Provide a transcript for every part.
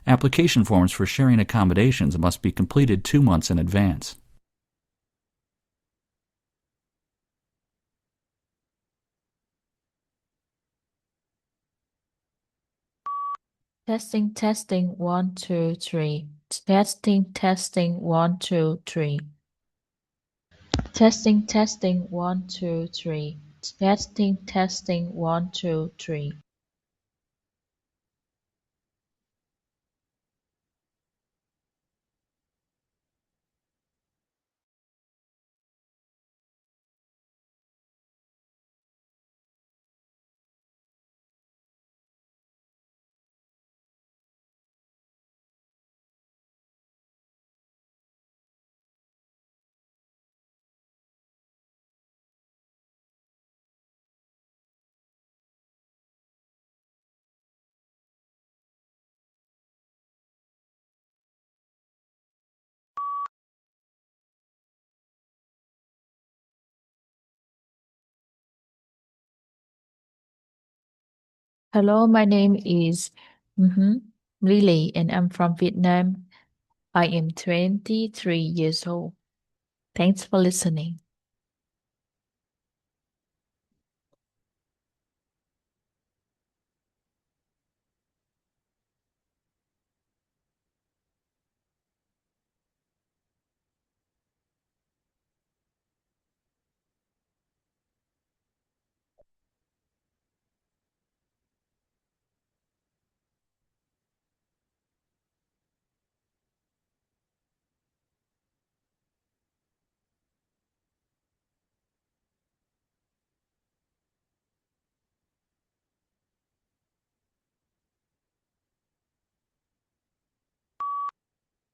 Application forms for sharing accommodations must be completed 2 months in advance. Testing, testing, 1, 2, 3. Testing, testing, 1, 2, 3. Testing, testing, 1, 2, 3. Testing, testing, 1, 2, 3. Hello, my name is Lily and I'm from Vietnam. I am 23 years old. Thanks for listening.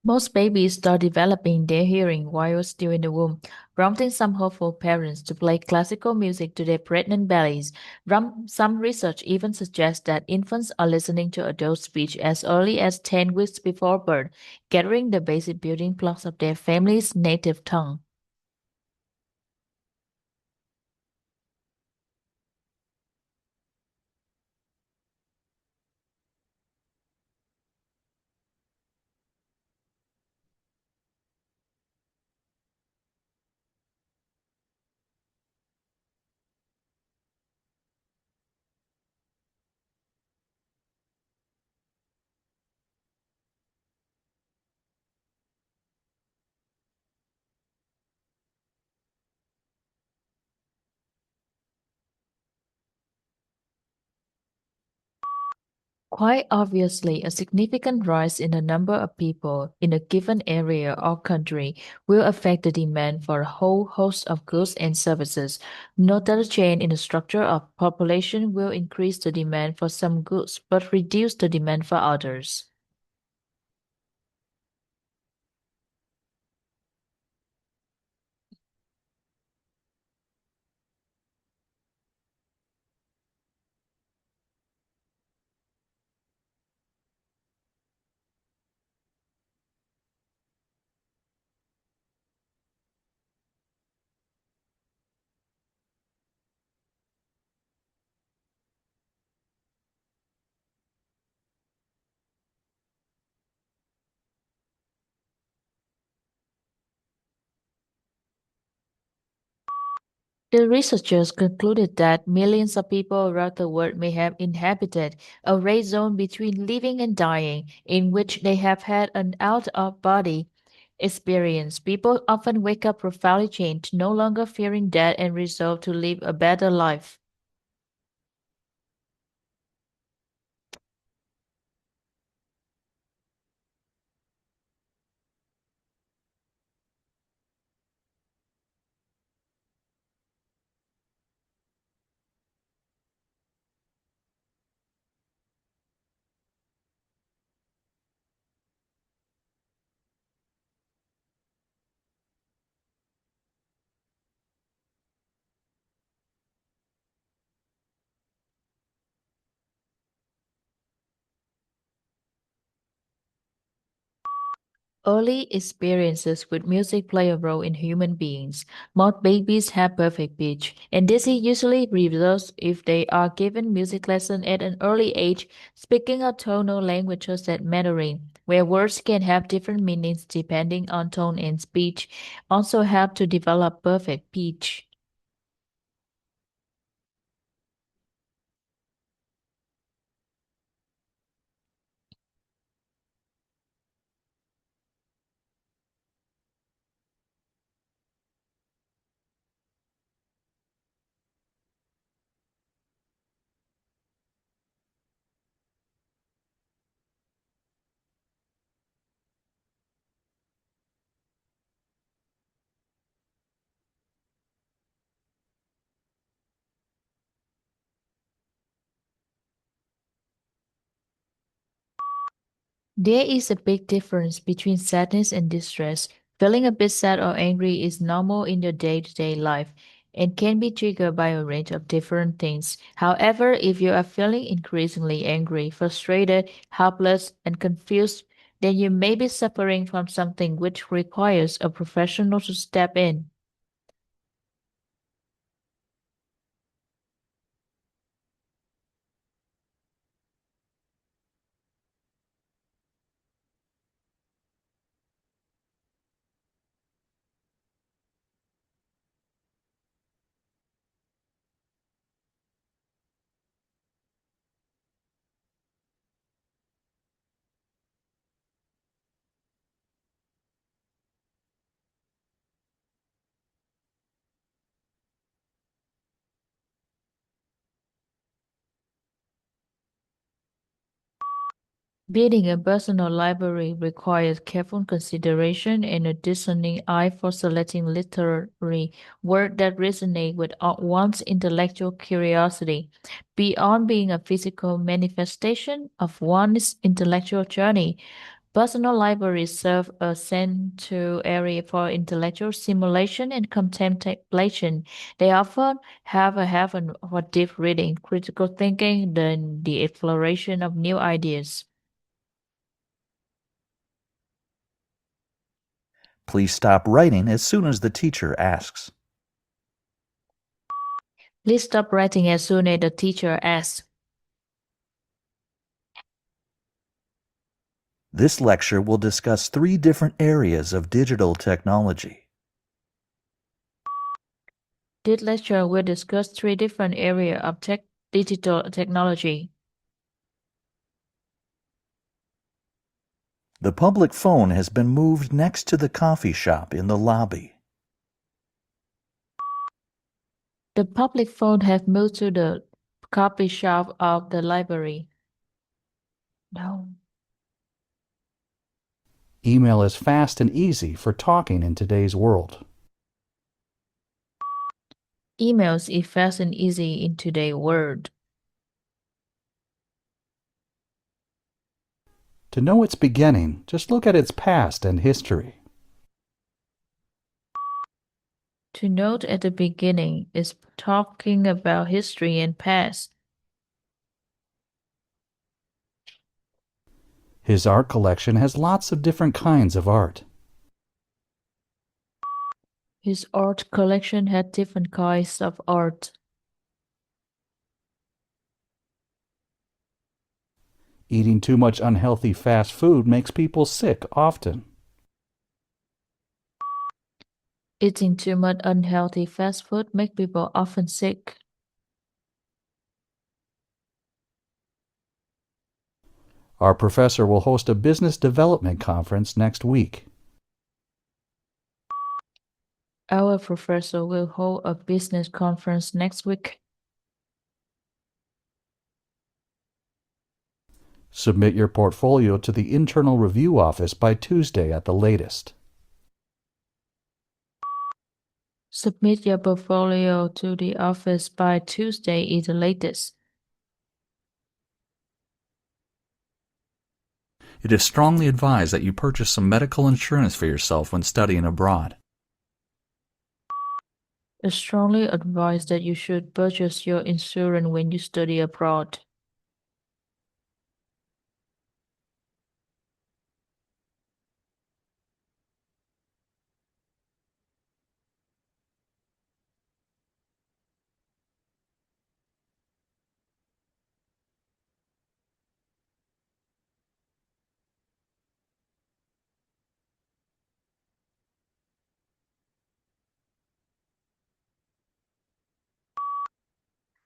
Most babies start developing their hearing while still in the womb, prompting some hopeful parents to play classical music to their pregnant bellies. Some research even suggests that infants are listening to adult speech as early as 10 weeks before birth, gathering the basic building blocks of their family's native tongue. Quite obviously, a significant rise in the number of people in a given area or country will affect the demand for a whole host of goods and services. Note that a change in the structure of population will increase the demand for some goods but reduce the demand for others. The researchers concluded that millions of people around the world may have inhabited a red zone between living and dying, in which they have had an out of body experience. People often wake up profoundly changed, no longer fearing death and resolve to live a better life. Early experiences with music play a role in human beings. Most babies have perfect pitch, and this is usually reversed if they are given music lessons at an early age, speaking a tonal languages that Mandarin, where words can have different meanings depending on tone and speech, also help to develop perfect pitch. There is a big difference between sadness and distress. Feeling a bit sad or angry is normal in your day-to-day life and can be triggered by a range of different things. However, if you are feeling increasingly angry, frustrated, helpless, and confused, then you may be suffering from something which requires a professional to step in. Building a personal library requires careful consideration and a discerning eye for selecting literary work that resonate with one's intellectual curiosity. Beyond being a physical manifestation of one's intellectual journey, personal libraries serve a central area for intellectual stimulation and contemplation. They often have a heaven for deep reading, critical thinking, and the exploration of new ideas. Please stop writing as soon as the teacher asks. Please stop writing as soon as the teacher asks. This lecture will discuss 3 different areas of digital technology. This lecture will discuss 3 different areas of digital technology. The public phone has been moved next to the coffee shop in the lobby. The public phone has moved to the coffee shop of the library. No. Email is fast and easy for talking in today's world. Emails is fast and easy in today's world. To know its beginning, just look at its past and history. To note at the beginning is talking about history and past. His art collection has lots of different kinds of art. His art collection had different kinds of art. Eating too much unhealthy fast food makes people sick often. Eating too much unhealthy fast food makes people often sick. Our professor will host a business development conference next week. Our professor will hold a business conference next week. Submit your portfolio to the Internal Review Office by Tuesday at the latest. Submit your portfolio to the office by Tuesday is the latest. It is strongly advised that you purchase some medical insurance for yourself when studying abroad. It's strongly advised that you should purchase your insurance when you study abroad.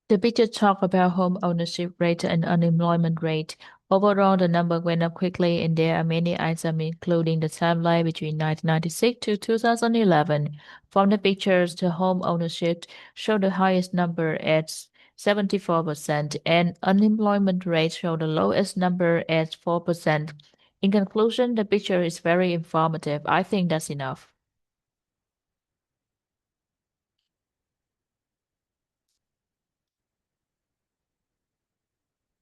The picture talks about home ownership rate and unemployment rate. Overall, the number went up quickly, and there are many items, including the timeline between 1996 to 2011. From the pictures, the home ownership showed the highest number at 74%, and unemployment rate showed the lowest number at 4%. In conclusion, the picture is very informative. I think that's enough.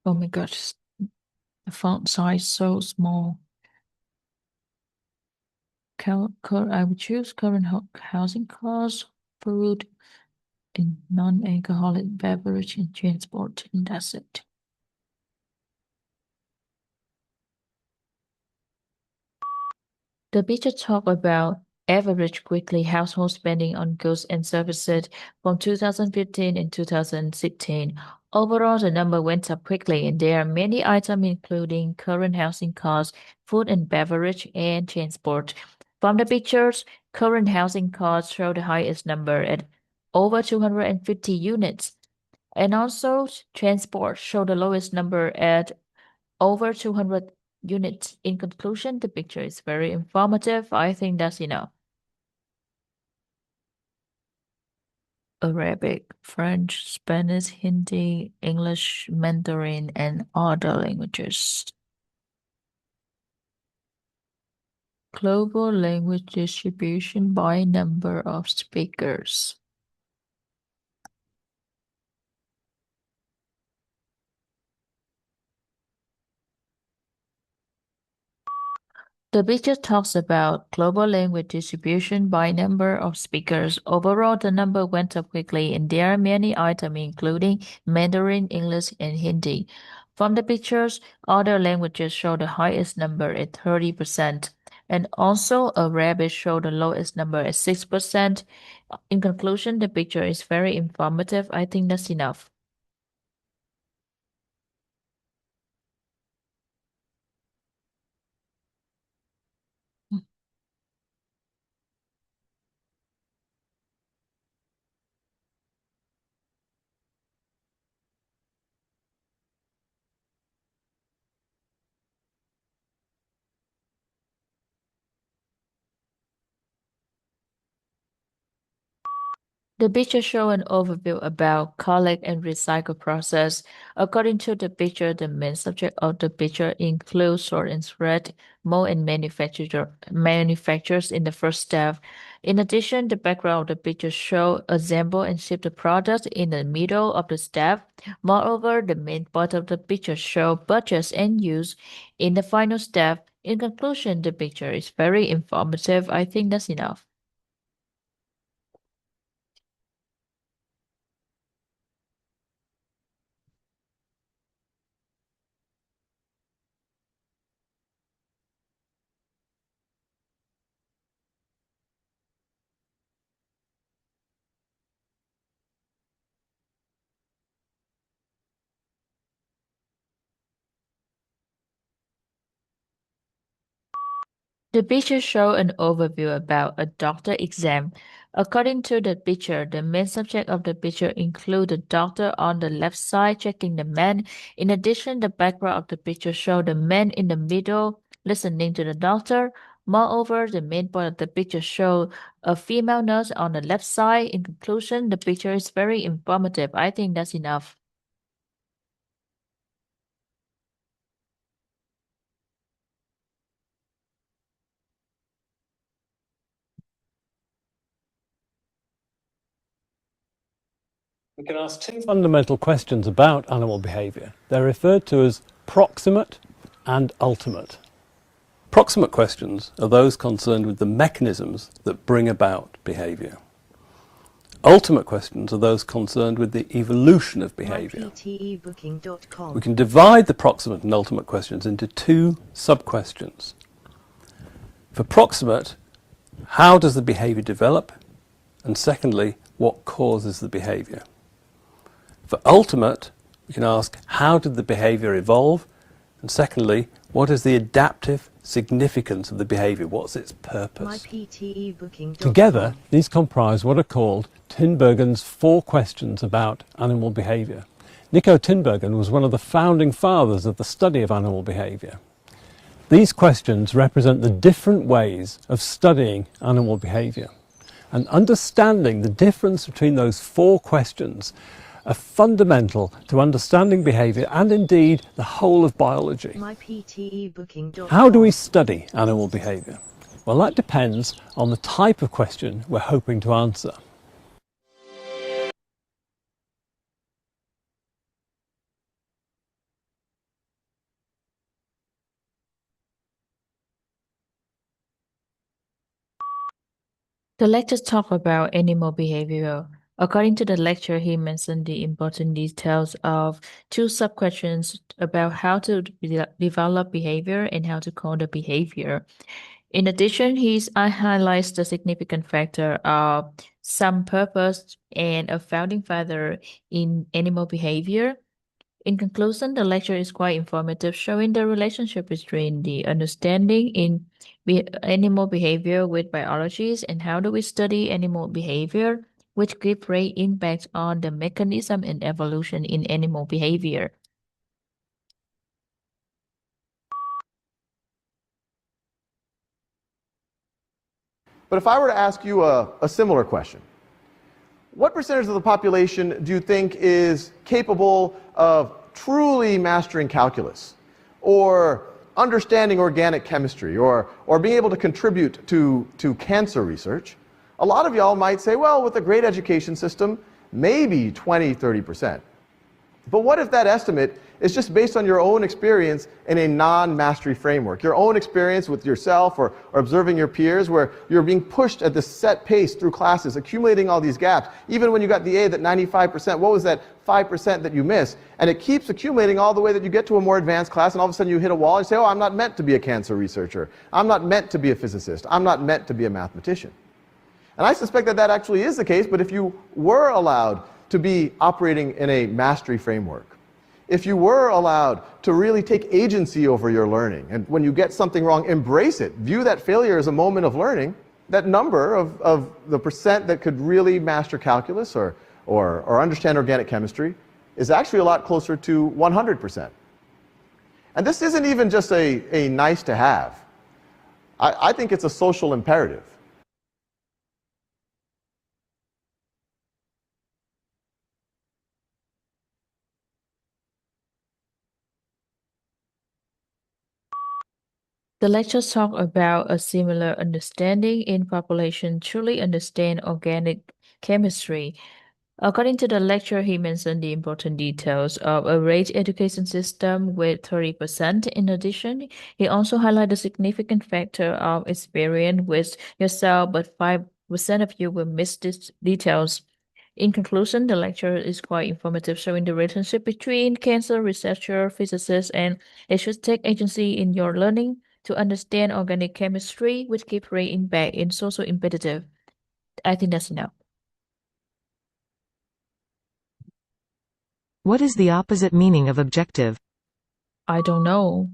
Oh my gosh, the font size so small. I would choose current housing costs, food, and non-alcoholic beverage and transport, and that's it. The picture talk about average weekly household spending on goods and services from 2015 and 2016. Overall, the number went up quickly, and there are many items including current housing costs, food and beverage, and transport. From the pictures, current housing costs show the highest number at over 250 units, and also transport show the lowest number at over 200 units. In conclusion, the picture is very informative. I think that's enough. Arabic, French, Spanish, Hindi, English, Mandarin, and other languages. Global language distribution by number of speakers. The picture talks about global language distribution by number of speakers. Overall, the number went up quickly, and there are many items including Mandarin, English, and Hindi. From the pictures, other languages show the highest number at 30%, and also Arabic showed the lowest number at 6%. In conclusion, the picture is very informative. I think that's enough. The picture shows an overview about collect and recycle process. According to the picture, the main subject of the picture includes sort and spread, mold and manufacturers in the first step. In addition, the background of the picture shows assemble and ship the product in the middle of the step. Moreover, the main part of the picture shows purchase and use in the final step. In conclusion, the picture is very informative. I think that's enough. The picture shows an overview about a doctor exam. According to the picture, the main subject of the picture includes the doctor on the left side checking the man. In addition, the background of the picture shows the man in the middle listening to the doctor. Moreover, the main part of the picture shows a female nurse on the left side. In conclusion, the picture is very informative. I think that's enough. We can ask two fundamental questions about animal behaviour. They're referred to as proximate and ultimate. Proximate questions are those concerned with the mechanisms that bring about behaviour. Ultimate questions are those concerned with the evolution of behaviour. We can divide the proximate and ultimate questions into two sub-questions. For proximate, how does the behaviour develop? And secondly, what causes the behaviour? For ultimate, we can ask, how did the behaviour evolve? And secondly, What is the adaptive significance of the behaviour? What's its purpose? My PTE booking. Together, these comprise what are called Tinbergen's 4 questions about animal behaviour. Nico Tinbergen was one of the founding fathers of the study of animal behaviour. These questions represent the different ways of studying animal behaviour. And understanding the difference between those 4 questions are fundamental to understanding behaviour and indeed the whole of biology. My PTE booking. How do we study animal behaviour? Well, that depends on the type of question we're hoping to answer. The lecture talk about animal behavior. According to the lecture, he mentioned the important details of 2 sub-questions about how to develop behavior and how to code the behavior. In addition, he highlights the significant factor of some purpose and a founding father in animal behavior. In conclusion, the lecture is quite informative, showing the relationship between the understanding in animal behavior with biology and how do we study animal behavior, which give great impact on the mechanism and evolution in animal behavior. But if I were to ask you a similar question, what percentage of the population do you think is capable of truly mastering calculus, or understanding organic chemistry, or being able to contribute to cancer research? A lot of y'all might say, well, with a great education system, maybe 20, 30%. But what if that estimate is just based on your own experience in a non-mastery framework, your own experience with yourself or observing your peers, where you're being pushed at this set pace through classes, accumulating all these gaps. Even when you got the A, that 95%, what was that 5% that you missed? And it keeps accumulating all the way that you get to a more advanced class, and all of a sudden you hit a wall and you say, oh, I'm not meant to be a cancer researcher. I'm not meant to be a physicist. I'm not meant to be a mathematician. And I suspect that that actually is the case, but if you were allowed to be operating in a mastery framework, if you were allowed to really take agency over your learning, and when you get something wrong, embrace it, view that failure as a moment of learning, that number of the percent that could really master calculus or understand organic chemistry is actually a lot closer to 100%. And this isn't even just a nice to have. I think it's a social imperative. The lectures talk about a similar understanding in population truly understand organic chemistry. According to the lecture, he mentioned the important details of a rate education system with 30%. In addition, he also highlighted the significant factor of experience with yourself, but 5% of you will miss these details. In conclusion, the lecture is quite informative, showing the relationship between cancer researcher, physicists, and they should take agency in your learning to understand organic chemistry, which give great impact in social imperative. I think that's enough. What is the opposite meaning of objective? I don't know.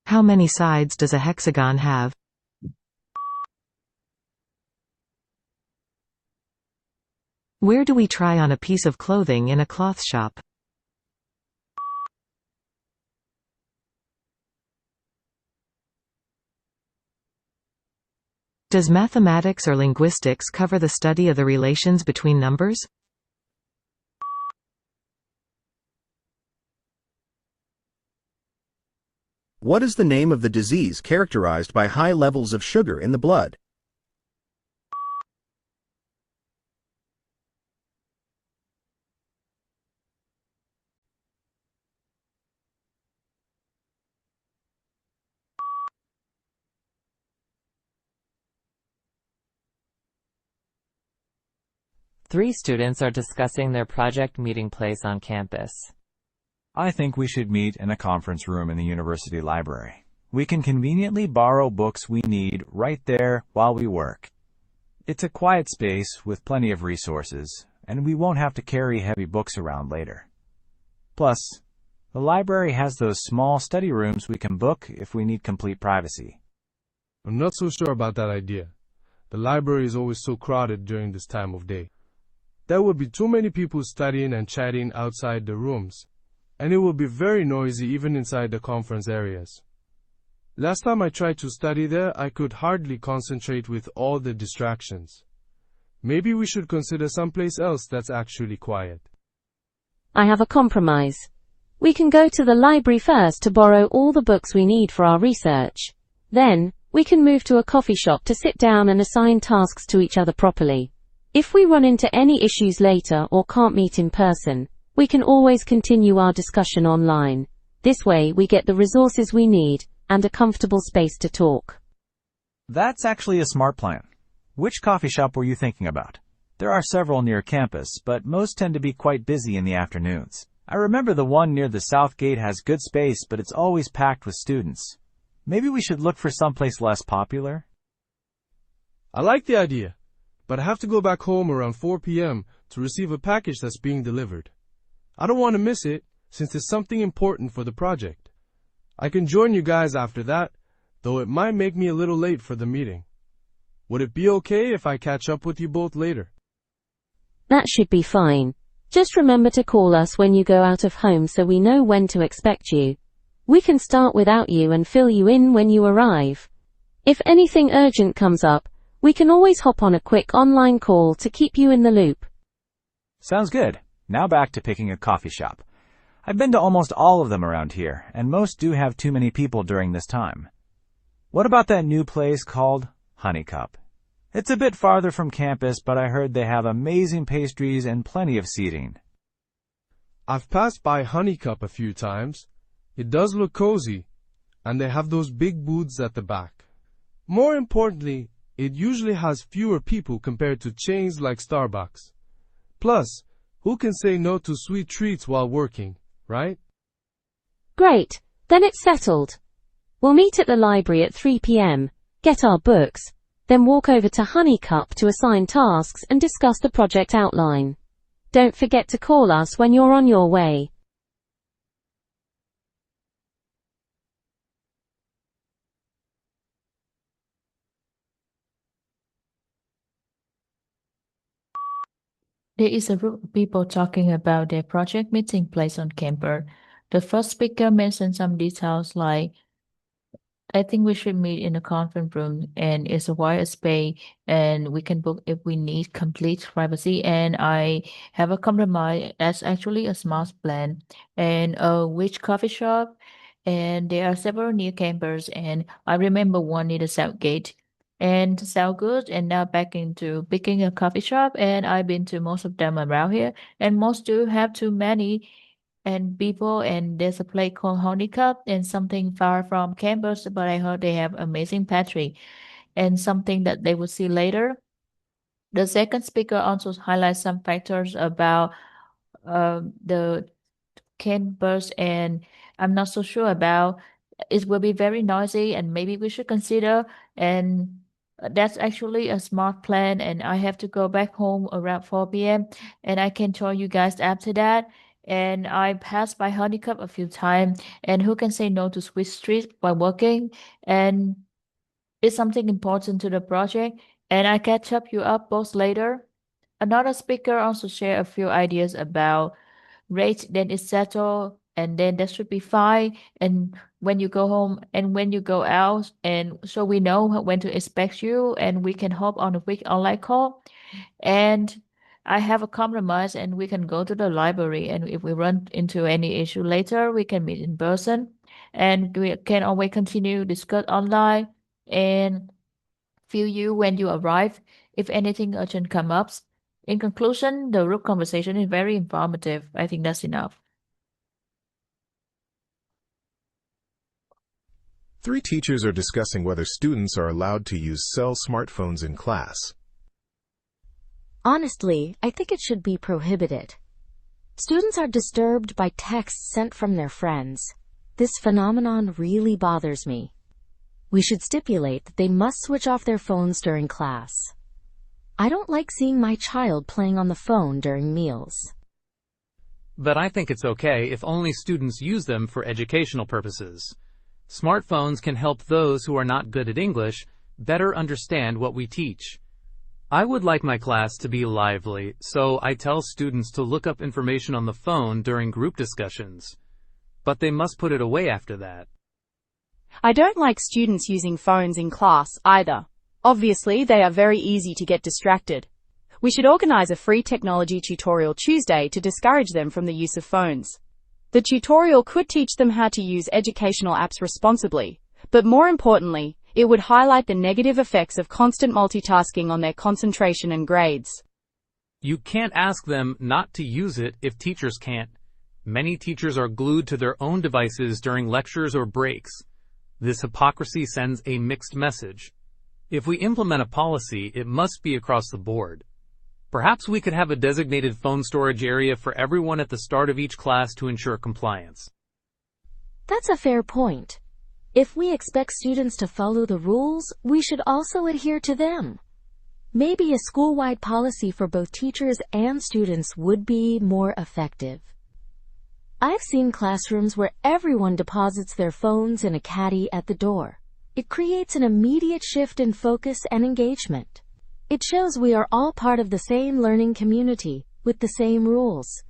How many sides does a hexagon have? Where do we try on a piece of clothing in a cloth shop? Does mathematics or linguistics cover the study of the relations between numbers? What is the name of the disease characterized by high levels of sugar in the blood? Three students are discussing their project meeting place on campus. I think we should meet in a conference room in the university library. We can conveniently borrow books we need right there while we work. It's a quiet space with plenty of resources, and we won't have to carry heavy books around later. Plus, The library has those small study rooms we can book if we need complete privacy. I'm not so sure about that idea. The library is always so crowded during this time of day. There would be too many people studying and chatting outside the rooms, and it would be very noisy even inside the conference areas. Last time I tried to study there, I could hardly concentrate with all the distractions. Maybe we should consider someplace else that's actually quiet. I have a compromise. We can go to the library first to borrow all the books we need for our research. Then, we can move to a coffee shop to sit down and assign tasks to each other properly. If we run into any issues later or can't meet in person, we can always continue our discussion online. This way we get the resources we need and a comfortable space to talk. That's actually a smart plan. Which coffee shop were you thinking about? There are several near campus, but most tend to be quite busy in the afternoons. I remember the one near the south gate has good space, but it's always packed with students. Maybe we should look for someplace less popular? I like the idea, but I have to go back home around 4 p.m. to receive a package that's being delivered. I don't want to miss it, since it's something important for the project. I can join you guys after that, though it might make me a little late for the meeting. Would it be okay if I catch up with you both later? That should be fine. Just remember to call us when you go out of home so we know when to expect you. We can start without you and fill you in when you arrive. If anything urgent comes up, we can always hop on a quick online call to keep you in the loop. Sounds good. Now back to picking a coffee shop. I've been to almost all of them around here, and most do have too many people during this time. What about that new place called Honeycup? It's a bit farther from campus, but I heard they have amazing pastries and plenty of seating. I've passed by Honeycup a few times. It does look cozy, and they have those big booths at the back. More importantly, it usually has fewer people compared to chains like Starbucks. Plus, who can say no to sweet treats while working, right? Great, then it's settled. We'll meet at the library at 3 p.m., get our books, then walk over to Honeycup to assign tasks and discuss the project outline. Don't forget to call us when you're on your way. There is a group of people talking about their project meeting place on campus. The first speaker mentioned some details like, I think we should meet in a conference room and it's a wide space and we can book if we need complete privacy. And I have a compromise. That's actually a smart plan. And which coffee shop? And there are several near campus and I remember one near the south gate. And sound good. And now back into picking a coffee shop, and I've been to most of them around here, and most do have too many and people. And there's a place called Honeycup and something far from campus, but I heard they have amazing pastry and something that they will see later. The second speaker also highlights some factors about the campus, and I'm not so sure about. It will be very noisy, and maybe we should consider. And that's actually a smart plan. And I have to go back home around 4 p.m. and I can join you guys after that. And I passed by Honeycup a few times, and who can say no to Swiss Street while working? And it's something important to the project. And I catch you up both later. Another speaker also shared a few ideas about rate, then it's settled, and then that should be fine. And when you go home and when you go out, and so we know when to expect you, and we can hop on a quick online call. And I have a compromise, and we can go to the library, and if we run into any issue later, we can meet in person, and we can always continue discuss online and feel you when you arrive if anything urgent comes up. In conclusion, the group conversation is very informative. I think that's enough. 3 teachers are discussing whether students are allowed to use cell smartphones in class. Honestly, I think it should be prohibited. Students are disturbed by texts sent from their friends. This phenomenon really bothers me. We should stipulate that they must switch off their phones during class. I don't like seeing my child playing on the phone during meals. but I think it's okay if only students use them for educational purposes. Smartphones can help those who are not good at English better understand what we teach. I would like my class to be lively, so I tell students to look up information on the phone during group discussions. But they must put it away after that. I don't like students using phones in class either. Obviously, they are very easy to get distracted. We should organize a free technology tutorial Tuesday to discourage them from the use of phones. The tutorial could teach them how to use educational apps responsibly, but more importantly, it would highlight the negative effects of constant multitasking on their concentration and grades. You can't ask them not to use it if teachers can't. Many teachers are glued to their own devices during lectures or breaks. This hypocrisy sends a mixed message. If we implement a policy, it must be across the board. Perhaps we could have a designated phone storage area for everyone at the start of each class to ensure compliance. That's a fair point. If we expect students to follow the rules, we should also adhere to them. Maybe a school-wide policy for both teachers and students would be more effective. I've seen classrooms where everyone deposits their phones in a caddy at the door. It creates an immediate shift in focus and engagement. It shows we are all part of the same learning community, with the same rules.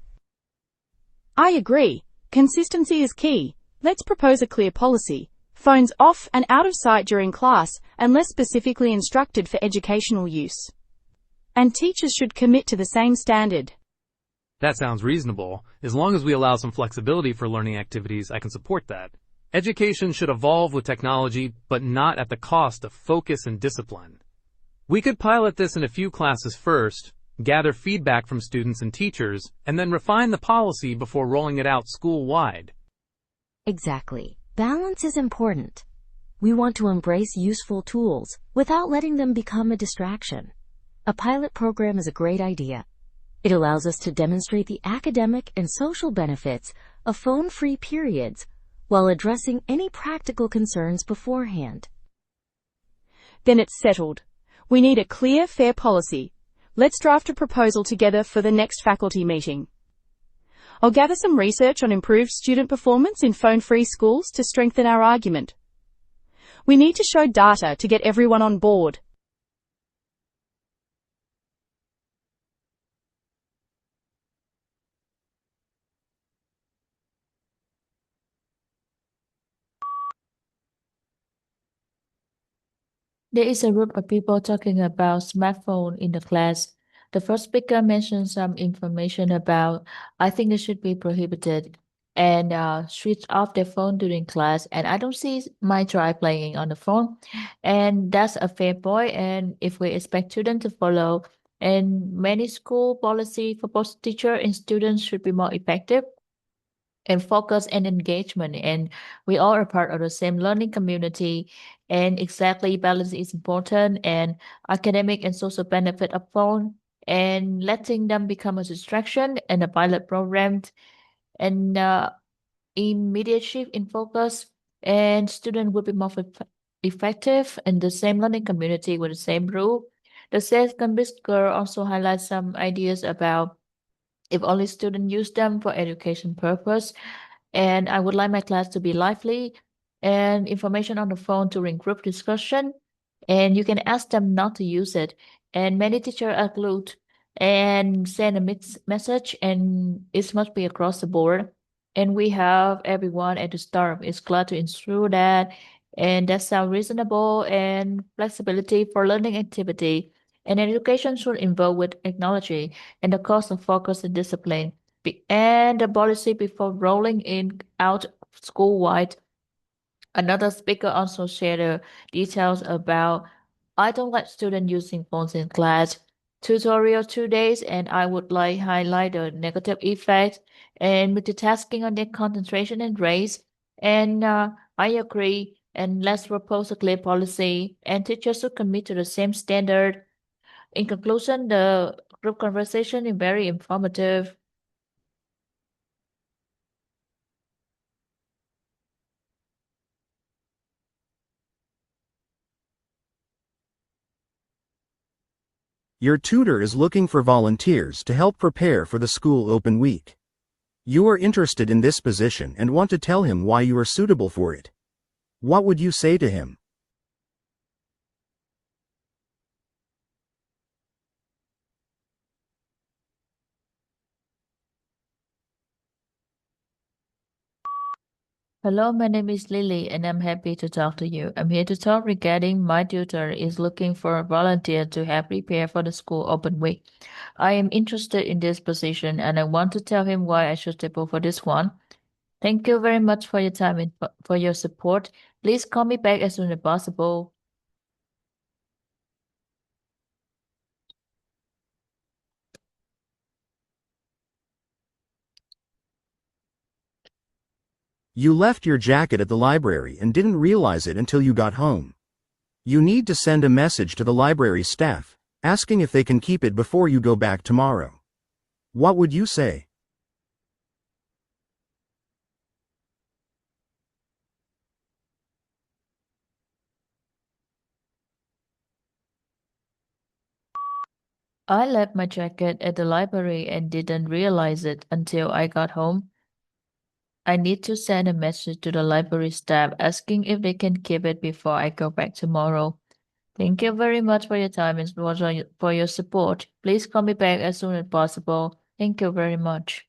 I agree. Consistency is key. Let's propose a clear policy. Phones off and out of sight during class, unless specifically instructed for educational use. And teachers should commit to the same standard. That sounds reasonable. As long as we allow some flexibility for learning activities, I can support that. Education should evolve with technology, but not at the cost of focus and discipline. We could pilot this in a few classes first, gather feedback from students and teachers, and then refine the policy before rolling it out school-wide. Exactly. Balance is important. We want to embrace useful tools without letting them become a distraction. A pilot program is a great idea. It allows us to demonstrate the academic and social benefits of phone-free periods while addressing any practical concerns beforehand. Then it's settled. We need a clear, fair policy. Let's draft a proposal together for the next faculty meeting. I'll gather some research on improved student performance in phone-free schools to strengthen our argument. We need to show data to get everyone on board. There is a group of people talking about smartphone in the class. The first speaker mentioned some information about, I think it should be prohibited, and switch off their phone during class. And I don't see my child playing on the phone. And that's a fair point. And if we expect students to follow, and many school policy for both teacher and students should be more effective and focus and engagement, and we all are part of the same learning community, and exactly balance is important, and academic and social benefit of phone, and letting them become a distraction and a pilot program, and immediate shift in focus, and student will be more effective in the same learning community with the same rule. The second speaker also highlights some ideas about if only students use them for education purpose, and I would like my class to be lively and information on the phone during group discussion, and you can ask them not to use it. And many teachers are glued and send a mixed message, and it must be across the board. And we have everyone at the start is glad to ensure that, and that sounds reasonable, and flexibility for learning activity. And education should involve with technology and the cost of focus and discipline, and the policy before rolling in out school-wide. Another speaker also shared the details about, I don't like students using phones in class. Tutorial 2 days, and I would like highlight the negative effects and multitasking on their concentration and grades. And I agree, and let's propose a clear policy, and teachers should commit to the same standard. In conclusion, the group conversation is very informative. Your tutor is looking for volunteers to help prepare for the school open week. You are interested in this position and want to tell him why you are suitable for it. What would you say to him? Hello, my name is Lily and I'm happy to talk to you. I'm here to talk regarding my tutor is looking for a volunteer to help prepare for the school open week. I am interested in this position and I want to tell him why I'm suitable for this one. Thank you very much for your time and for your support. Please call me back as soon as possible. You left your jacket at the library and didn't realize it until you got home. You need to send a message to the library staff, asking if they can keep it before you go back tomorrow. What would you say? I left my jacket at the library and didn't realize it until I got home. I need to send a message to the library staff asking if they can keep it before I go back tomorrow. Thank you very much for your time and for your support. Please call me back as soon as possible. Thank you very much.